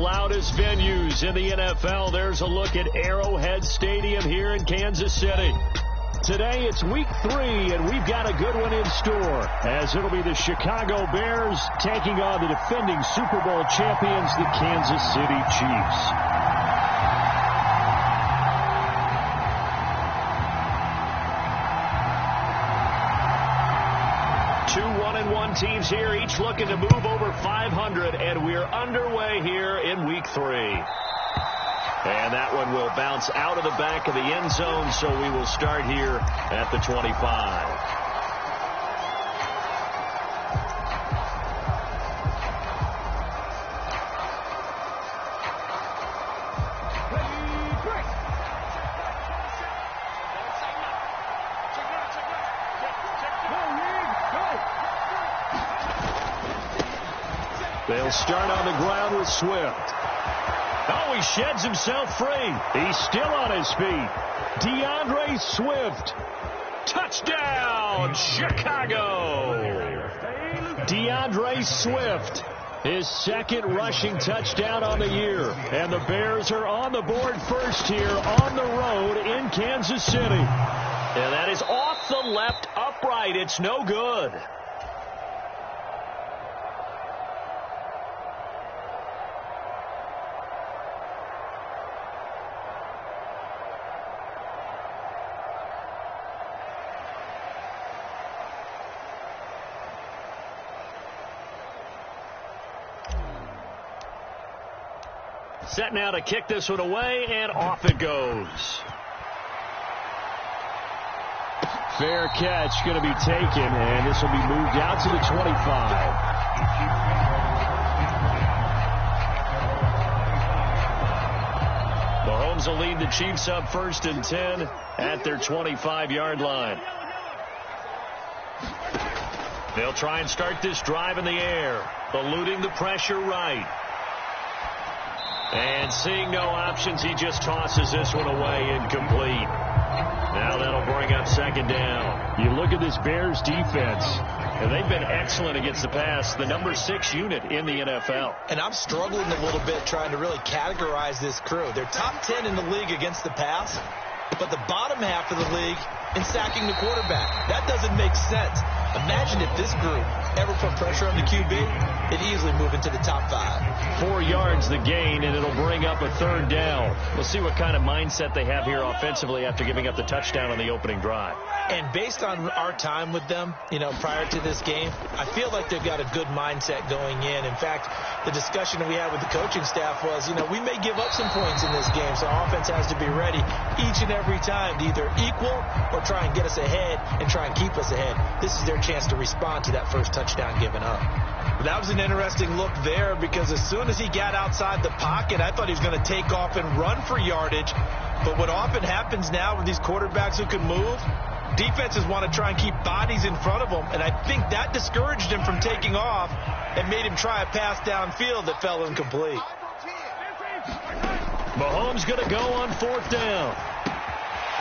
loudest venues in the NFL. There's a look at Arrowhead Stadium here in Kansas City. Today it's week 3, and we've got a good one in store, as it'll be the Chicago Bears taking on the defending Super Bowl champions, the Kansas City Chiefs. Two 1-1 teams here, each looking to move over 500, and we're underway here in week 3. And that one will bounce out of the back of the end zone, so we will start here at the 25. They'll start on the ground with Swift. Oh, he sheds himself free. He's still on his feet. DeAndre Swift. Touchdown, Chicago. DeAndre Swift, his second rushing touchdown on the year. And the Bears are on the board first here on the road in Kansas City. And that is off the left upright. It's no good. Set now to kick this one away, and off it goes. Fair catch going to be taken, and this will be moved out to the 25. Mahomes will lead the Chiefs up 1st and 10 at their 25-yard line. They'll try and start this drive in the air, eluding the pressure right. And seeing no options, he just tosses this one away, incomplete. Now that'll bring up 2nd down. You look at this Bears defense, and they've been excellent against the pass, the number 6 unit in the NFL. And I'm struggling a little bit trying to really categorize this crew. They're top 10 in the league against the pass, but the bottom half of the league in sacking the quarterback. That doesn't make sense. Imagine if this group ever put pressure on the QB, it'd easily move into the top 5. 4 yards the gain, and it'll bring up a 3rd down. We'll see what kind of mindset they have here offensively after giving up the touchdown on the opening drive. And based on our time with them, prior to this game, I feel like they've got a good mindset going in. In fact, the discussion that we had with the coaching staff was, we may give up some points in this game, so our offense has to be ready each and every time to either equal or try and get us ahead and try and keep us ahead. This is their chance to respond to that first touchdown given up. That was an interesting look there, because as soon as he got outside the pocket, I thought he was going to take off and run for yardage. But what often happens now with these quarterbacks who can move, defenses want to try and keep bodies in front of them, and I think that discouraged him from taking off and made him try a pass downfield that fell incomplete. Mahomes going to go on 4th down.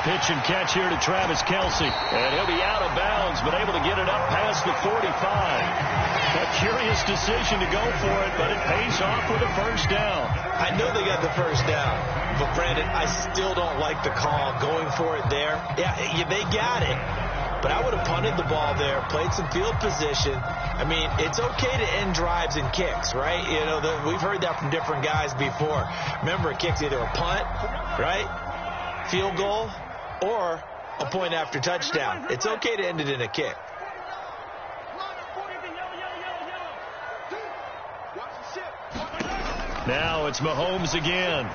Pitch and catch here to Travis Kc. And he'll be out of bounds, but able to get it up past the 45. A curious decision to go for it, but it pays off with a 1st down. I know they got the 1st down, but Brandon, I still don't like the call going for it there. Yeah, they got it. But I would have punted the ball there, played some field position. I mean, it's okay to end drives and kicks, right? We've heard that from different guys before. Remember, a kick's either a punt, right, field goal, or a point after touchdown. It's okay to end it in a kick. Now it's Mahomes again.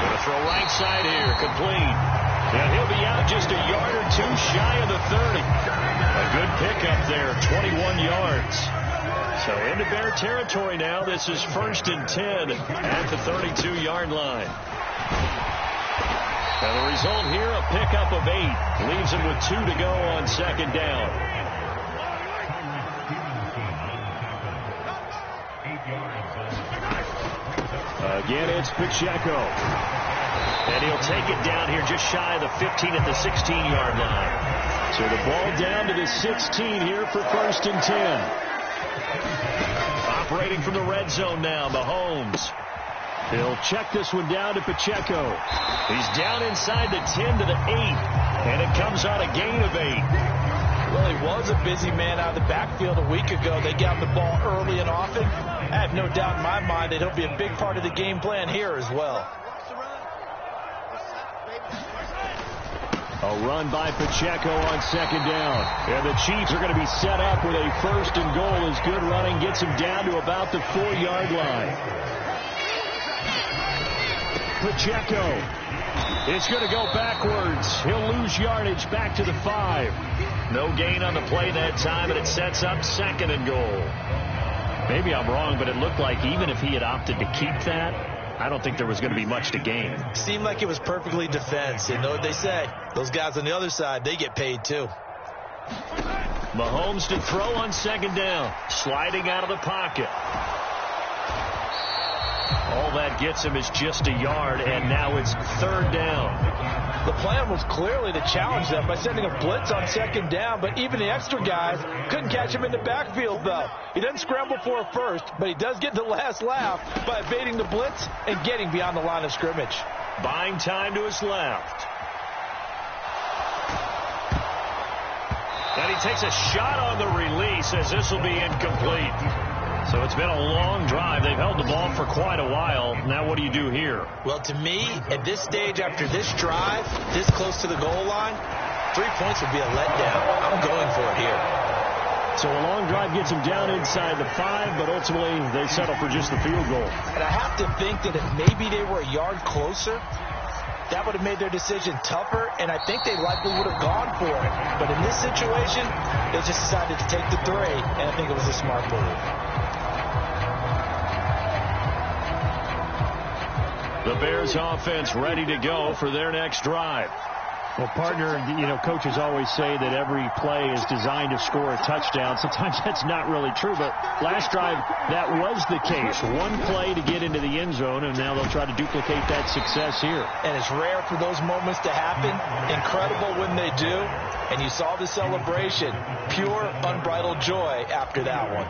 Going to throw right side here, complete. And he'll be out just a yard or 2 shy of the 30. A good pickup there, 21 yards. So into Bear territory now. This is 1st and 10 at the 32-yard line. And the result here, a pickup of 8. Leaves him with 2 to go on 2nd down. Again, it's Pacheco. And he'll take it down here just shy of the 15 at the 16-yard line. So the ball down to the 16 here for 1st and 10. Operating from the red zone now, Mahomes. He'll check this one down to Pacheco. He's down inside the 10 to the 8, and it comes on a gain of 8. Well, he was a busy man out of the backfield a week ago. They got him the ball early and often. I have no doubt in my mind that he'll be a big part of the game plan here as well. A run by Pacheco on second down. And the Chiefs are going to be set up with a first and goal as good running gets him down to about the 4-yard line. Pacheco. It's going to go backwards. He'll lose yardage back to the 5. No gain on the play that time, and it sets up second and goal. Maybe I'm wrong, but it looked like even if he had opted to keep that, I don't think there was going to be much to gain. Seemed like it was perfectly defense. And know what they say? Those guys on the other side, they get paid too. Mahomes to throw on second down. Sliding out of the pocket. All that gets him is just a yard, and now it's third down. The plan was clearly to challenge them by sending a blitz on second down, but even the extra guys couldn't catch him in the backfield, though. He doesn't scramble for a first, but he does get the last laugh by evading the blitz and getting beyond the line of scrimmage. Buying time to his left. And he takes a shot on the release as this will be incomplete. So it's been a long drive. They've held the ball for quite a while. Now what do you do here? Well, to me, at this stage, after this drive, this close to the goal line, 3 points would be a letdown. I'm going for it here. So a long drive gets him down inside the 5, but ultimately they settle for just the field goal. And I have to think that if maybe they were a yard closer, that would have made their decision tougher, and I think they likely would have gone for it. But in this situation, they just decided to take the 3, and I think it was a smart move. The Bears offense ready to go for their next drive. Well, partner, coaches always say that every play is designed to score a touchdown. Sometimes that's not really true, but last drive, that was the case. One play to get into the end zone, and now they'll try to duplicate that success here. And it's rare for those moments to happen. Incredible when they do. And you saw the celebration. Pure, unbridled joy after that one.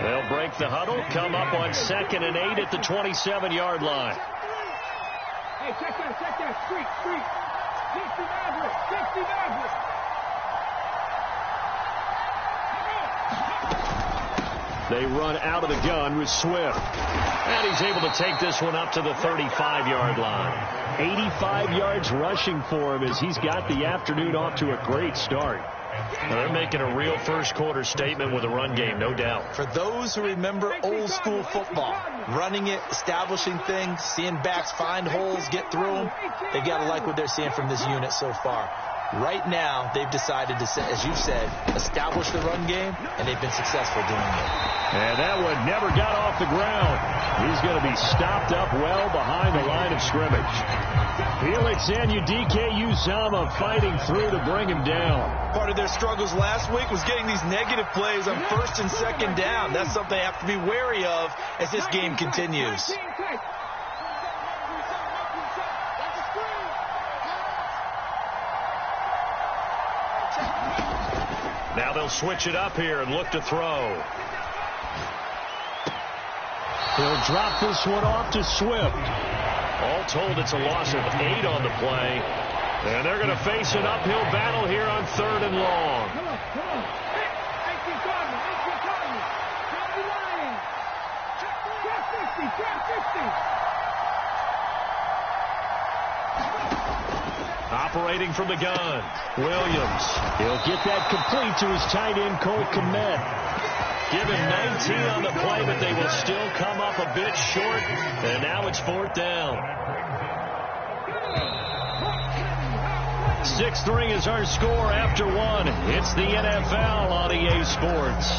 They'll break the huddle, come up on 2nd and 8 at the 27-yard line. Hey, check that. Street. 60 Maverick. They run out of the gun with Swift. And he's able to take this one up to the 35-yard line. 85 yards rushing for him as he's got the afternoon off to a great start. Now they're making a real first-quarter statement with a run game, no doubt. For those who remember old-school football, running it, establishing things, seeing backs find holes, get through them, they've got to like what they're seeing from this unit so far. Right now, they've decided to, as you said, establish the run game, and they've been successful doing it. And that one never got off the ground. He's going to be stopped up well behind the line of scrimmage. Felix Anudike-Uzomah fighting through to bring him down. Part of their struggles last week was getting these negative plays on first and second down. That's something they have to be wary of as this game continues. Now they'll switch it up here and look to throw. He'll drop this one off to Swift. All told, it's a loss of 8 on the play. And they're going to face an uphill battle here on 3rd and long. Come on. Operating from the gun, Williams. He'll get that complete to his tight end, Cole Kmet. Give him 19 on the play, but they will still come up a bit short. And now it's 4th down. 6-3 is our score after 1. It's the NFL on EA Sports.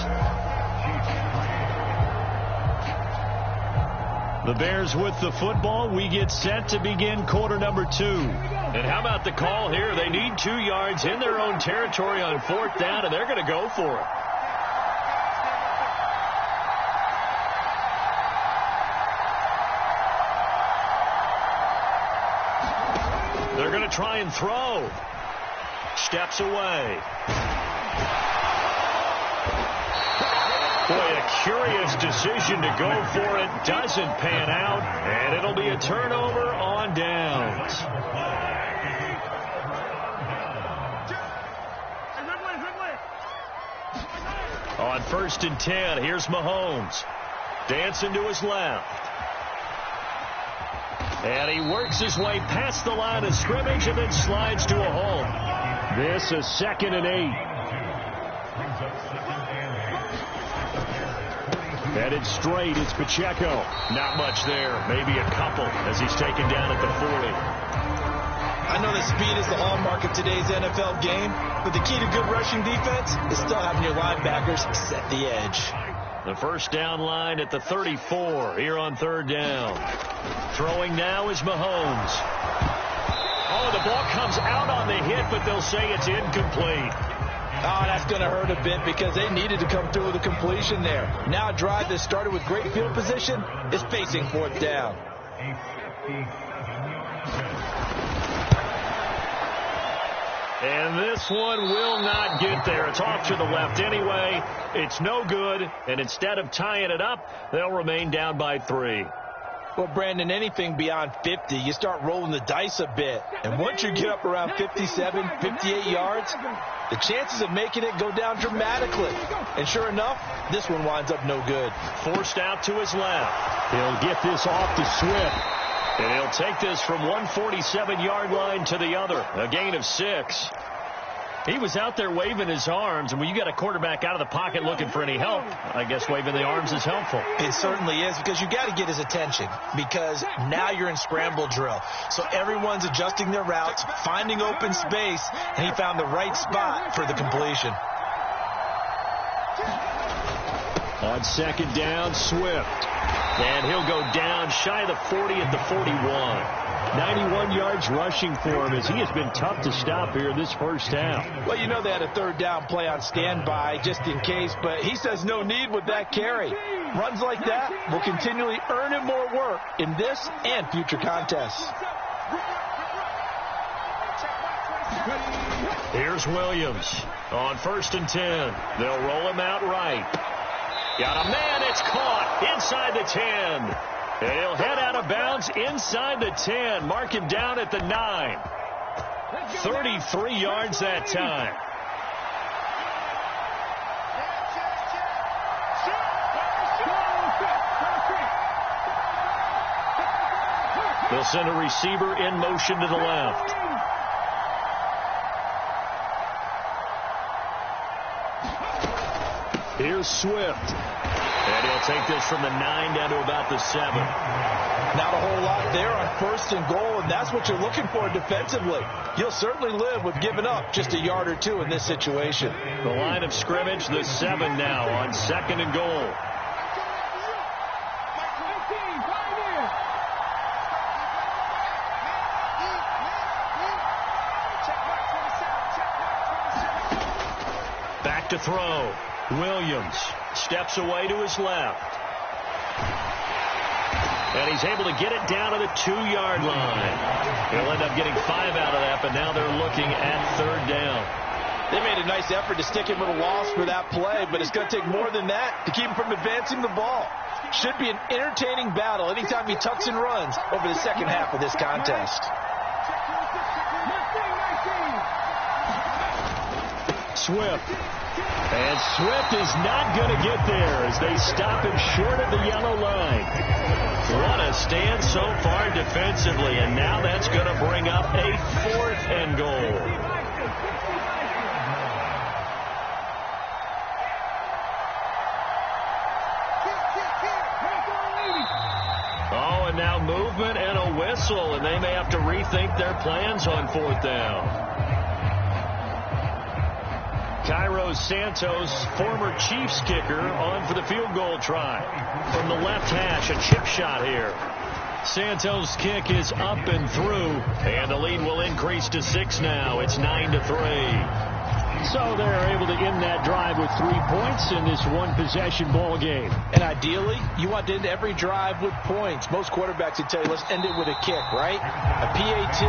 The Bears with the football. We get set to begin quarter number 2. And how about the call here? They need 2 yards in their own territory on 4th down, and they're going to go for it. They're going to try and throw. Steps away. Boy, a curious decision to go for it doesn't pan out, and it'll be a turnover on downs. On 1st and 10, here's Mahomes. Dancing to his left. And he works his way past the line of scrimmage and then slides to a hole. This is 2nd and 8. Headed straight, it's Pacheco. Not much there, maybe a couple as he's taken down at the 40. I know that speed is the hallmark of today's NFL game, but the key to good rushing defense is still having your linebackers set the edge. The first down line at the 34 here on 3rd down. Throwing now is Mahomes. Oh, the ball comes out on the hit, but they'll say it's incomplete. Oh, that's going to hurt a bit because they needed to come through with a completion there. Now a drive that started with great field position is facing 4th down. And this one will not get there. It's off to the left anyway. It's no good. And instead of tying it up, they'll remain down by 3. Well, Brandon, anything beyond 50, you start rolling the dice a bit. And once you get up around 57, 58 yards, the chances of making it go down dramatically. And sure enough, this one winds up no good. Forced out to his left. He'll get this off to Swift. And he'll take this from 147-yard line to the other. A gain of 6. He was out there waving his arms, and when you got a quarterback out of the pocket looking for any help, I guess waving the arms is helpful. It certainly is, because you got to get his attention, because now you're in scramble drill. So everyone's adjusting their routes, finding open space, and he found the right spot for the completion. On 2nd down, Swift. And he'll go down shy of the 40 at the 41. 91 yards rushing for him as he has been tough to stop here this first half. Well, you know they had a 3rd down play on standby just in case, but he says no need with that carry. Runs like that will continually earn him more work in this and future contests. Here's Williams on 1st and 10. They'll roll him out right. Got a man, it's caught inside the 10. And he'll head out of bounds inside the 10. Mark him down at the 9. 33 yards that time. They'll send a receiver in motion to the left. Here's Swift. And he'll take this from the 9 down to about the 7. Not a whole lot there on 1st and goal, and that's what you're looking for defensively. You'll certainly live with giving up just a yard or 2 in this situation. The line of scrimmage, the 7 now on 2nd and goal. Back to throw. Williams steps away to his left. And he's able to get it down to the 2-yard line. He'll end up getting 5 out of that, but now they're looking at 3rd down. They made a nice effort to stick him with a loss for that play, but it's going to take more than that to keep him from advancing the ball. Should be an entertaining battle anytime he tucks and runs over the second half of this contest. Swift. And Swift is not going to get there as they stop him short of the yellow line. What a stand so far defensively, and now that's going to bring up a 4th and goal. Oh, and now movement and a whistle, and they may have to rethink their plans on 4th down. Cairo Santos, former Chiefs kicker, on for the field goal try. From the left hash, a chip shot here. Santos' kick is up and through, and the lead will increase to 6 now. It's 9-3. So they're able to end that drive with 3 points in this one-possession ball game. And ideally, you want to end every drive with points. Most quarterbacks would tell you, let's end it with a kick, right? A PAT,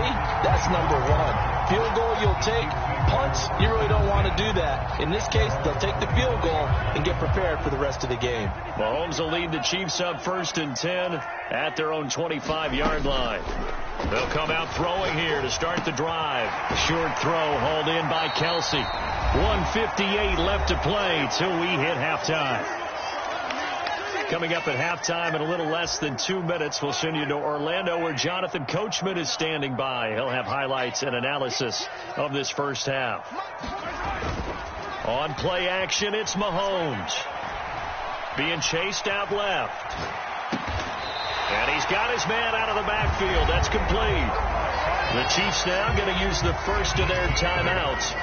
that's number 1. Field goal you'll take, punts, you really don't want to do that. In this case, they'll take the field goal and get prepared for the rest of the game. Mahomes will lead the Chiefs up 1st and 10 at their own 25-yard line. They'll come out throwing here to start the drive. Short throw hauled in by Kc. 1:58 left to play till we hit halftime. Coming up at halftime in a little less than 2 minutes, we'll send you to Orlando where Jonathan Coachman is standing by. He'll have highlights and analysis of this first half. On play action, it's Mahomes. Being chased out left. And he's got his man out of the backfield. That's complete. The Chiefs now going to use the first of their timeouts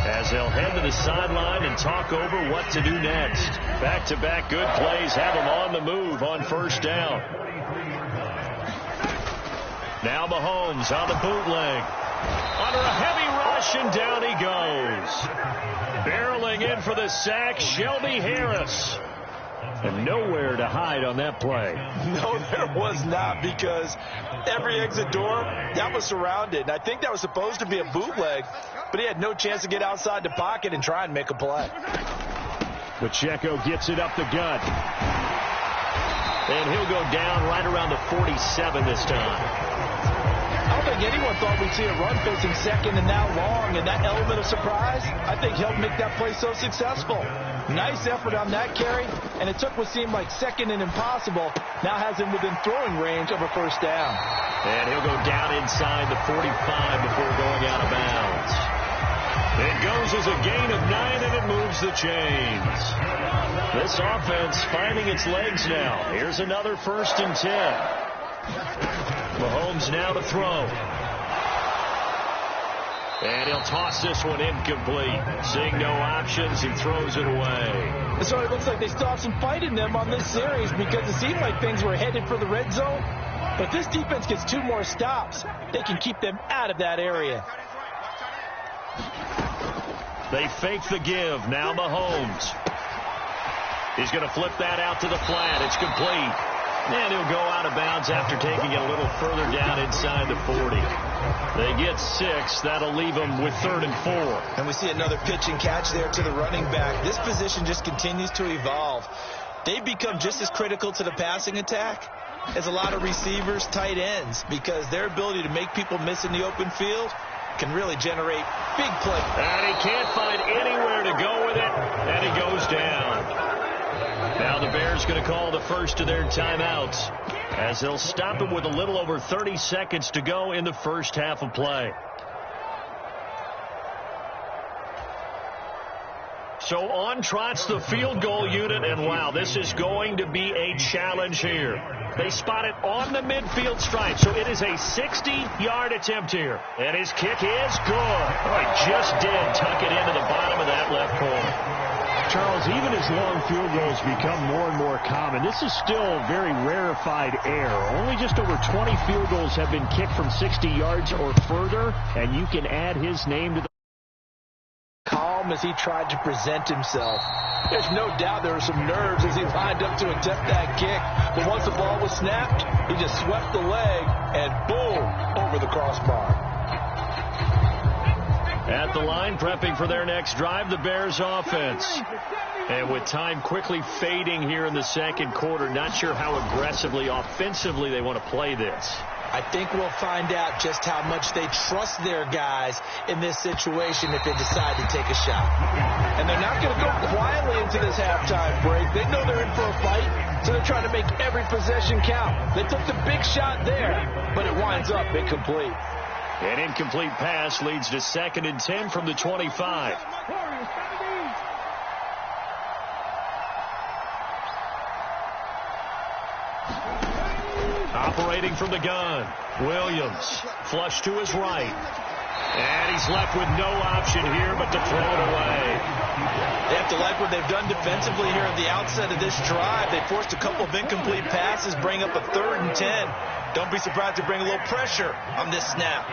as they'll head to the sideline and talk over what to do next. Back-to-back good plays have them on the move on first down. Now Mahomes on the bootleg. Under a heavy rush, and down he goes. Barreling in for the sack, Shelby Harris. And nowhere to hide on that play. No, there was not, because every exit door, that was surrounded. And I think that was supposed to be a bootleg, but he had no chance to get outside the pocket and try and make a play. Pacheco gets it up the gut. And he'll go down right around the 47 this time. I don't think anyone thought we'd see a run facing second and that long, and that element of surprise, I think, helped make that play so successful. Nice effort on that carry, and it took what seemed like second and impossible, now has him within throwing range of a first down. And he'll go down inside the 45 before going out of bounds. It goes as a gain of 9, and it moves the chains. This offense finding its legs now. Here's another 1st and 10. Mahomes now to throw. And he'll toss this one incomplete. Seeing no options, he throws it away. So it looks like they still have some fight in them on this series, because it seemed like things were headed for the red zone. But this defense gets 2 more stops. They can keep them out of that area. They fake the give. Now Mahomes. He's going to flip that out to the flat. It's complete. And he'll go out of bounds after taking it a little further down inside the 40. They get 6. That'll leave them with 3rd and 4. And we see another pitch and catch there to the running back. This position just continues to evolve. They've become just as critical to the passing attack as a lot of receivers, tight ends, because their ability to make people miss in the open field can really generate big plays. And he can't find anywhere to go with it, and he goes down. Now the Bears going to call the first of their timeouts as they'll stop him with a little over 30 seconds to go in the first half of play. So on trots the field goal unit, and wow, this is going to be a challenge here. They spot it on the midfield stripe, so it is a 60-yard attempt here. And his kick is good. Oh, he just did tuck it into the bottom of that left corner. Charles, even as long field goals become more and more common, this is still very rarefied air. Only just over 20 field goals have been kicked from 60 yards or further, and you can add his name to the calm as he tried to present himself. There's no doubt there were some nerves as he lined up to attempt that kick, but once the ball was snapped, he just swept the leg and boom, over the crossbar. At the line, prepping for their next drive, the Bears offense. And with time quickly fading here in the second quarter, not sure how aggressively, offensively they want to play this. I think we'll find out just how much they trust their guys in this situation if they decide to take a shot. And they're not going to go quietly into this halftime break. They know they're in for a fight, so they're trying to make every possession count. They took the big shot there, but it winds up incomplete. An incomplete pass leads to 2nd and 10 from the 25. Operating from the gun, Williams, flush to his right. And he's left with no option here but to throw it away. They have to like what they've done defensively here at the outset of this drive. They forced a couple of incomplete passes, bring up a 3rd and 10. Don't be surprised to bring a little pressure on this snap.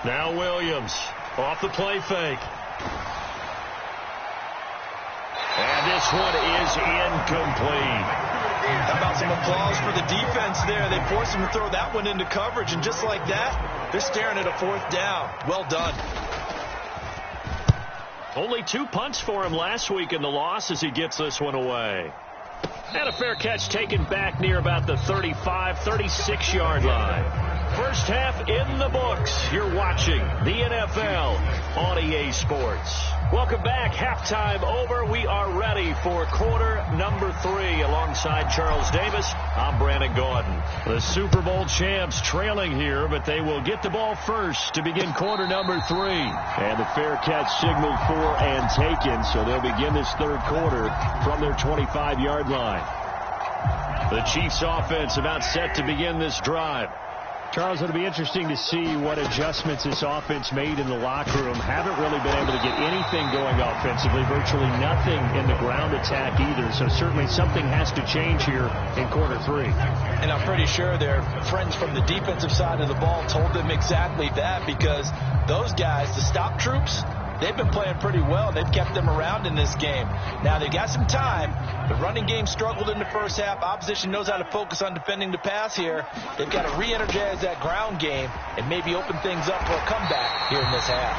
Now Williams off the play fake. And this one is incomplete. How about some applause for the defense there? They forced him to throw that one into coverage, and just like that, they're staring at a 4th down. Well done. Only 2 punts for him last week in the loss as he gets this one away. And a fair catch taken back near about the 35, 36-yard line. First half in the books. You're watching the NFL on EA Sports. Welcome back. Halftime over. We are ready for quarter number 3. Alongside Charles Davis, I'm Brandon Gordon. The Super Bowl champs trailing here, but they will get the ball first to begin quarter number 3. And the fair catch signaled for and taken, so they'll begin this third quarter from their 25-yard line. The Chiefs offense about set to begin this drive. Charles, it'll be interesting to see what adjustments this offense made in the locker room. Haven't really been able to get anything going offensively, virtually nothing in the ground attack either. So certainly something has to change here in quarter 3. And I'm pretty sure their friends from the defensive side of the ball told them exactly that, because those guys, the stop troops, they've been playing pretty well. They've kept them around in this game. Now, they got some time. The running game struggled in the first half. Opposition knows how to focus on defending the pass here. They've got to re-energize that ground game and maybe open things up for a comeback here in this half.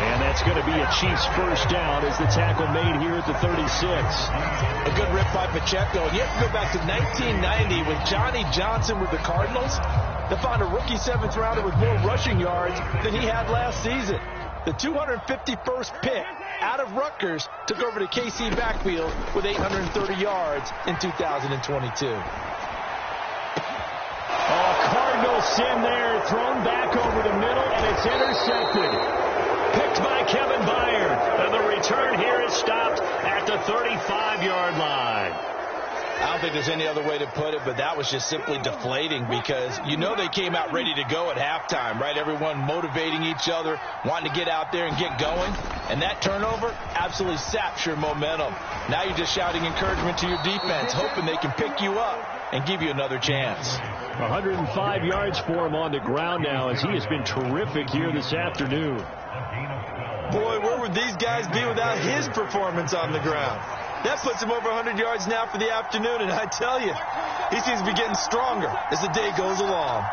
And that's going to be a Chiefs first down as the tackle made here at the 36. A good rip by Pacheco. And you have to go back to 1990 when Johnny Johnson with the Cardinals. They found a rookie 7th rounder with more rushing yards than he had last season. The 251st pick out of Rutgers took over the KC backfield with 830 yards in 2022. Cardinal sin there, thrown back over the middle, and it's intercepted. Picked by Kevin Byard. And the return here is stopped at the 35-yard line. I don't think there's any other way to put it, but that was just simply deflating, because you know they came out ready to go at halftime, right? Everyone motivating each other, wanting to get out there and get going. And that turnover absolutely saps your momentum. Now you're just shouting encouragement to your defense, hoping they can pick you up and give you another chance. 105 yards for him on the ground now, as he has been terrific here this afternoon. Boy, where would these guys be without his performance on the ground? That puts him over 100 yards now for the afternoon, and I tell you, he seems to be getting stronger as the day goes along.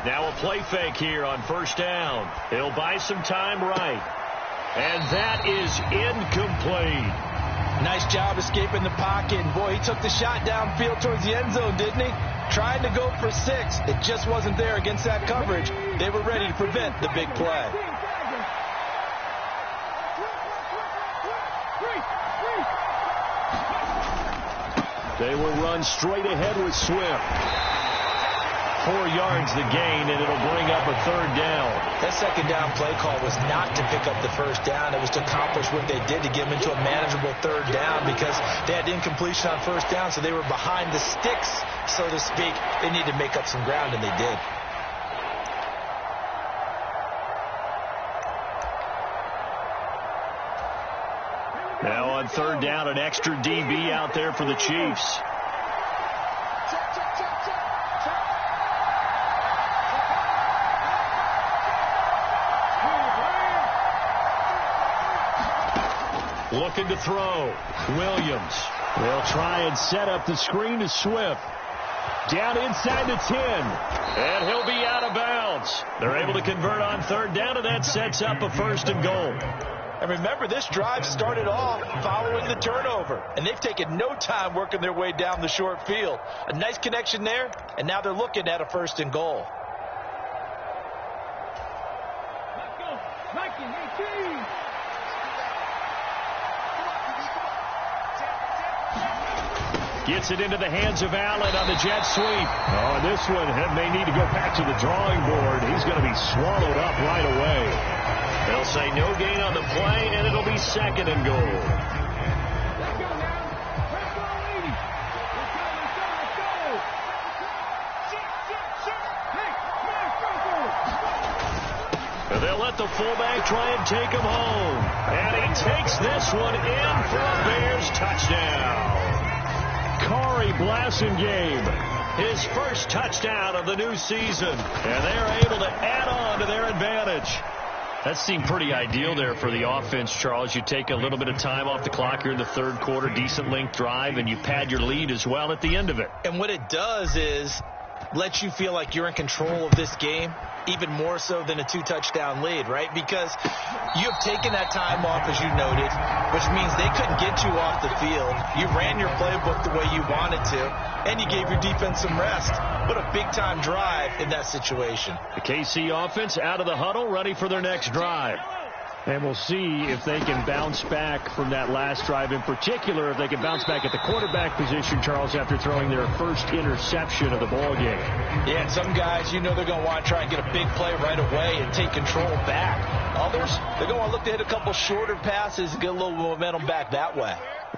Now a play fake here on first down. He'll buy some time right. And that is incomplete. Nice job escaping the pocket. And boy, he took the shot downfield towards the end zone, didn't he? Trying to go for 6. It just wasn't there against that coverage. They were ready to prevent the big play. They will run straight ahead with Swift. 4 yards the gain, and it'll bring up a third down. That second down play call was not to pick up the first down. It was to accomplish what they did, to get them into a manageable third down, because they had incompletion on first down, so they were behind the sticks, so to speak. They needed to make up some ground, and they did. Now on third down, an extra DB out there for the Chiefs. Looking to throw. Williams. They'll try and set up the screen to Swift. Down inside the 10. And he'll be out of bounds. They're able to convert on third down, and that sets up a 1st and goal. And remember, this drive started off following the turnover, and they've taken no time working their way down the short field. A nice connection there, and now they're looking at a 1st and goal. Let's go. 19, 18. Gets it into the hands of Allen on the jet sweep. Oh, and this one may need to go back to the drawing board. He's going to be swallowed up right away. They'll say no gain on the play, and it'll be 2nd and goal. Let's go now. Let's go, ladies. Let's go, let's go, let's go. Hey, And they'll let the fullback try and take him home. And he takes this one in for a Bears touchdown. Corey Blasingame, his first touchdown of the new season. And they're able to add on to their advantage. That seemed pretty ideal there for the offense, Charles. You take a little bit of time off the clock here in the third quarter, decent length drive, and you pad your lead as well at the end of it. And what it does is let you feel like you're in control of this game, even more so than a 2-touchdown lead, right? Because you have taken that time off, as you noted, which means they couldn't get you off the field. You ran your playbook the way you wanted to, and you gave your defense some rest. What a big-time drive in that situation. The KC offense out of the huddle, ready for their next drive. And we'll see if they can bounce back from that last drive, in particular, if they can bounce back at the quarterback position, Charles, after throwing their first interception of the ball game. Yeah, and some guys, you know they're going to want to try and get a big play right away and take control back. Others, they're going to want to look to hit a couple shorter passes and get a little momentum back that way.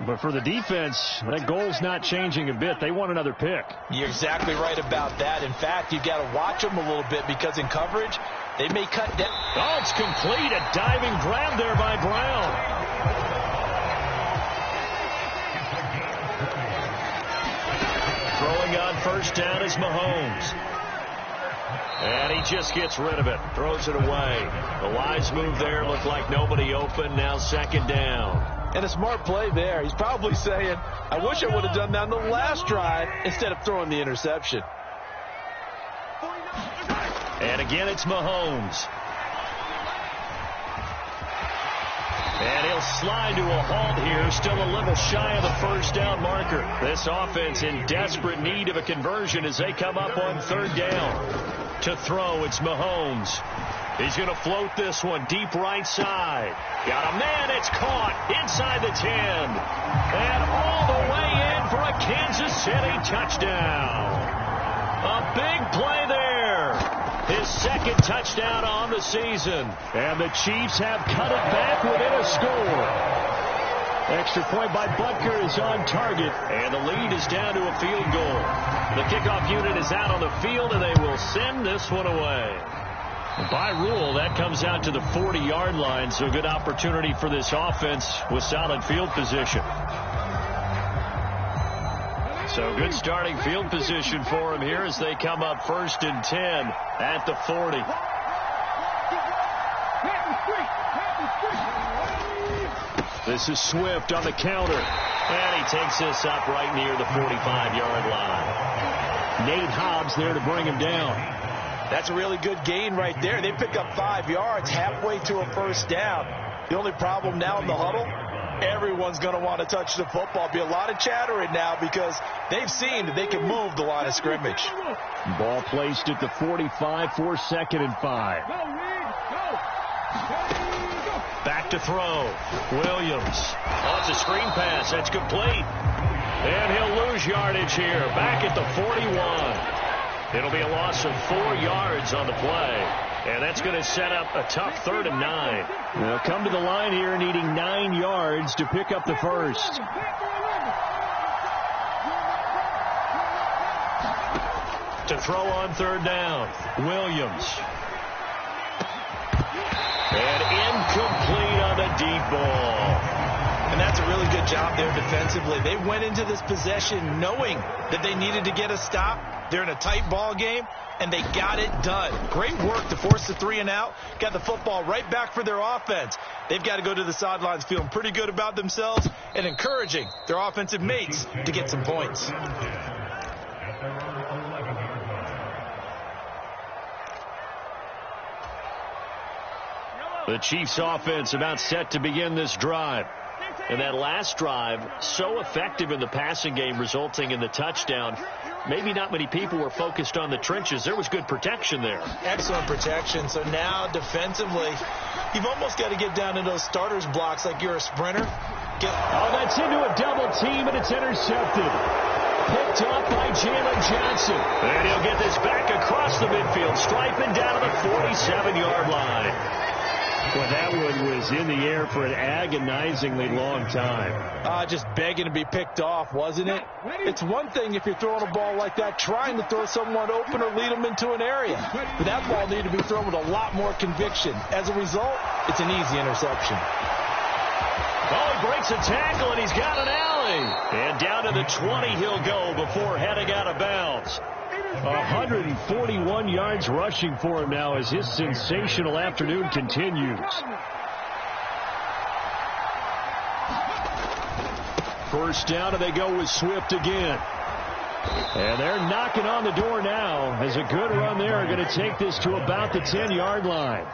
But for the defense, that goal's not changing a bit. They want another pick. You're exactly right about that. In fact, you've got to watch them a little bit because in coverage, they may cut down. Oh, it's complete. A diving grab there by Brown. Throwing on first down is Mahomes. And he just gets rid of it. Throws it away. The wise move there. Looked like nobody open. Now second down. And a smart play there. He's probably saying, I wish I would have done that on the last drive instead of throwing the interception. And again, it's Mahomes. And he'll slide to a halt here, still a little shy of the first down marker. This offense in desperate need of a conversion as they come up on third down. To throw, it's Mahomes. He's going to float this one deep right side. Got a man, it's caught inside the 10. And all the way in for a Kansas City touchdown. A big play there. His second touchdown on the season. And the Chiefs have cut it back within a score. Extra point by Butker is on target. And the lead is down to a field goal. The kickoff unit is out on the field, and they will send this one away. By rule, that comes out to the 40-yard line, so good opportunity for this offense with solid field position. So good starting field position for them here as they come up 1st and 10 at the 40. This is Swift on the counter, and he takes this up right near the 45-yard line. Nate Hobbs there to bring him down. That's a really good gain right there. They pick up 5 yards halfway to a first down. The only problem now in the huddle, everyone's going to want to touch the football. Be a lot of chattering now because they've seen that they can move the line of scrimmage. Ball placed at the 45 for 2nd and 5. Back to throw. Williams off the screen pass. That's complete. And he'll lose yardage here. Back at the 41. It'll be a loss of 4 yards on the play. And that's going to set up a tough 3rd and 9. They'll come to the line here needing 9 yards to pick up the first. To throw on 3rd down, Williams. And incomplete on the deep ball. And that's a really good job there defensively. They went into this possession knowing that they needed to get a stop. They're in a tight ball game, and they got it done. Great work to force the 3 and out. Got the football right back for their offense. They've got to go to the sidelines feeling pretty good about themselves and encouraging their offensive mates to get some points. The Chiefs offense about set to begin this drive. And that last drive, so effective in the passing game, resulting in the touchdown. Maybe not many people were focused on the trenches. There was good protection there. Excellent protection. So now defensively, you've almost got to get down to those starters blocks like you're a sprinter. Oh, that's into a double team, and it's intercepted. Picked up by Jalen Johnson. And he'll get this back across the midfield, striping down to the 47-yard line. Well, that one was in the air for an agonizingly long time. Just begging to be picked off, wasn't it? It's one thing if you're throwing a ball like that, trying to throw someone open or lead them into an area. But that ball needed to be thrown with a lot more conviction. As a result, it's an easy interception. Oh, he breaks a tackle, and he's got an alley. And down to the 20 he'll go before heading out of bounds. 141 yards rushing for him now as his sensational afternoon continues. First down, and they go with Swift again. And they're knocking on the door now as a good run there are going to take this to about the 10-yard line.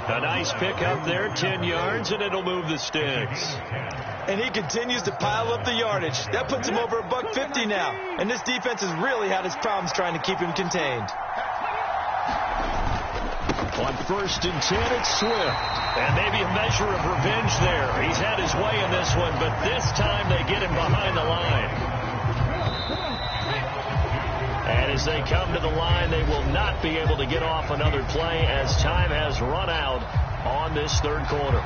A nice pick up there, 10 yards, and it'll move the sticks. And he continues to pile up the yardage. That puts him over $150 now. And this defense has really had its problems trying to keep him contained. On 1st and 10, it's Swift. And maybe a measure of revenge there. He's had his way in this one, but this time they get him behind the line. And as they come to the line, they will not be able to get off another play as time has run out on this third quarter.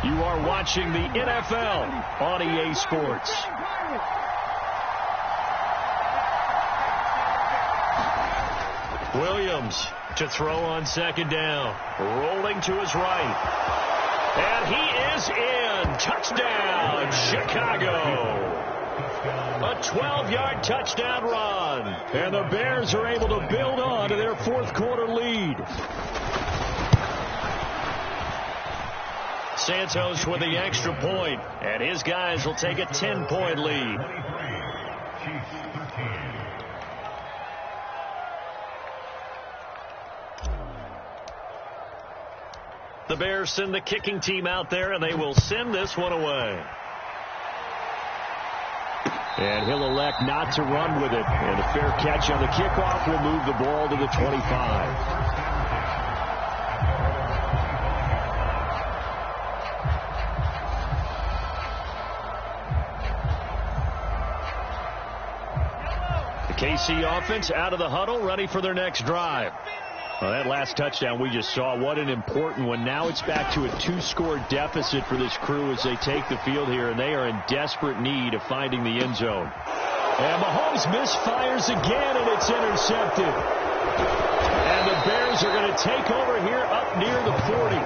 You are watching the NFL on EA Sports. Williams to throw on second down. Rolling to his right. And he is in. Touchdown, Chicago. A 12-yard touchdown run. And the Bears are able to build on to their fourth quarter lead. Santos with the extra point, and his guys will take a 10-point lead. The Bears send the kicking team out there, and they will send this one away. And he'll elect not to run with it. And a fair catch on the kickoff will move the ball to the 25. The KC offense out of the huddle, ready for their next drive. Well, that last touchdown we just saw, what an important one. Now it's back to a 2-score deficit for this crew as they take the field here, and they are in desperate need of finding the end zone. And Mahomes misfires again, and it's intercepted. And the Bears are going to take over here up near the 40.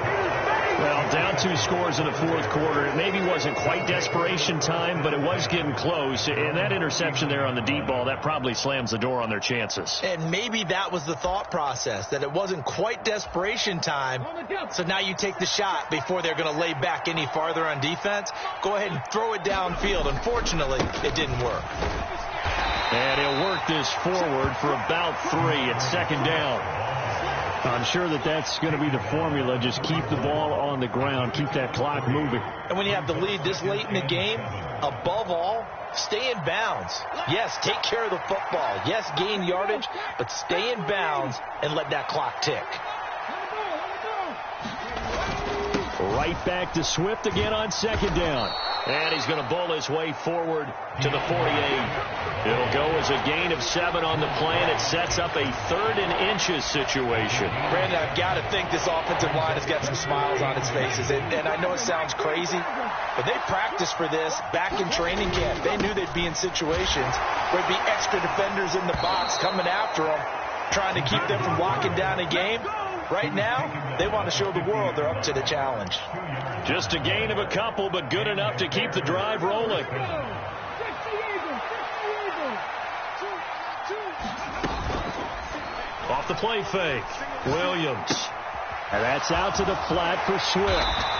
Well, down 2 scores in the fourth quarter. It maybe wasn't quite desperation time, but it was getting close. And that interception there on the deep ball, that probably slams the door on their chances. And maybe that was the thought process, that it wasn't quite desperation time. So now you take the shot before they're going to lay back any farther on defense. Go ahead and throw it downfield. Unfortunately, it didn't work. And he'll work this forward for about 3 at second down. I'm sure that's going to be the formula. Just keep the ball on the ground. Keep that clock moving. And when you have the lead this late in the game, above all, stay in bounds. Yes, take care of the football. Yes, gain yardage, but stay in bounds and let that clock tick. Right back to Swift again on second down. And he's going to bowl his way forward to the 48. It'll go as a gain of 7 on the play, and it sets up a 3rd and inches situation. Brandon, I've got to think this offensive line has got some smiles on its faces. And I know it sounds crazy, but they practiced for this back in training camp. They knew they'd be in situations where there'd be extra defenders in the box coming after them, trying to keep them from locking down a game. Right now, they want to show the world they're up to the challenge. Just a gain of a couple, but good enough to keep the drive rolling. Off the play fake, Williams. And that's out to the flat for Swift.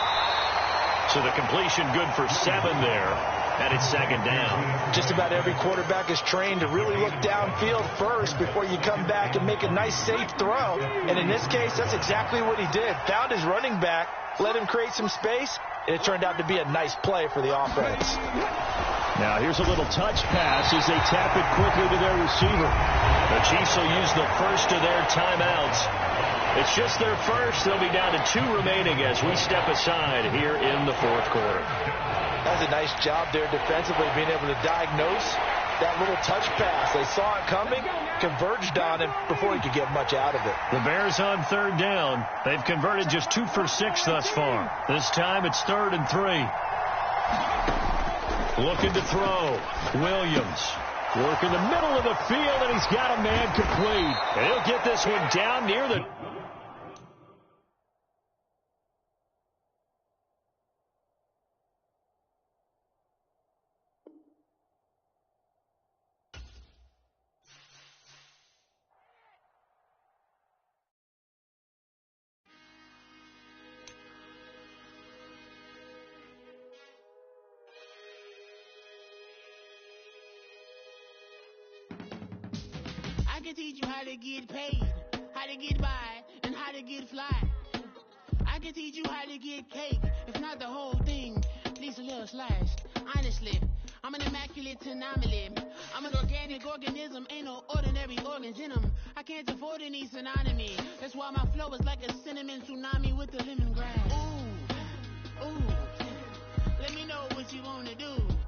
So the completion good for 7 there. And it's second down. Just about every quarterback is trained to really look downfield first before you come back and make a nice, safe throw. And in this case, that's exactly what he did. Found his running back, let him create some space, and it turned out to be a nice play for the offense. Now here's a little touch pass as they tap it quickly to their receiver. The Chiefs will use the first of their timeouts. It's just their first. They'll be down to 2 remaining as we step aside here in the fourth quarter. That's a nice job there defensively, being able to diagnose that little touch pass. They saw it coming, converged on him before he could get much out of it. The Bears on 3rd down. They've converted just 2 for 6 thus far. This time it's 3rd and 3. Looking to throw. Williams. Work in the middle of the field, and he's got a man complete. And he'll get this one down near the... teach you how to get paid, how to get by, and how to get fly. I can teach you how to get cake, if not the whole thing, at least a little slice. Honestly, I'm an immaculate anomaly. I'm an organic organism, ain't no ordinary organs in them. I can't afford any synonymy. That's why my flow is like a cinnamon tsunami with the lemongrass. Ooh, ooh, let me know what you wanna do.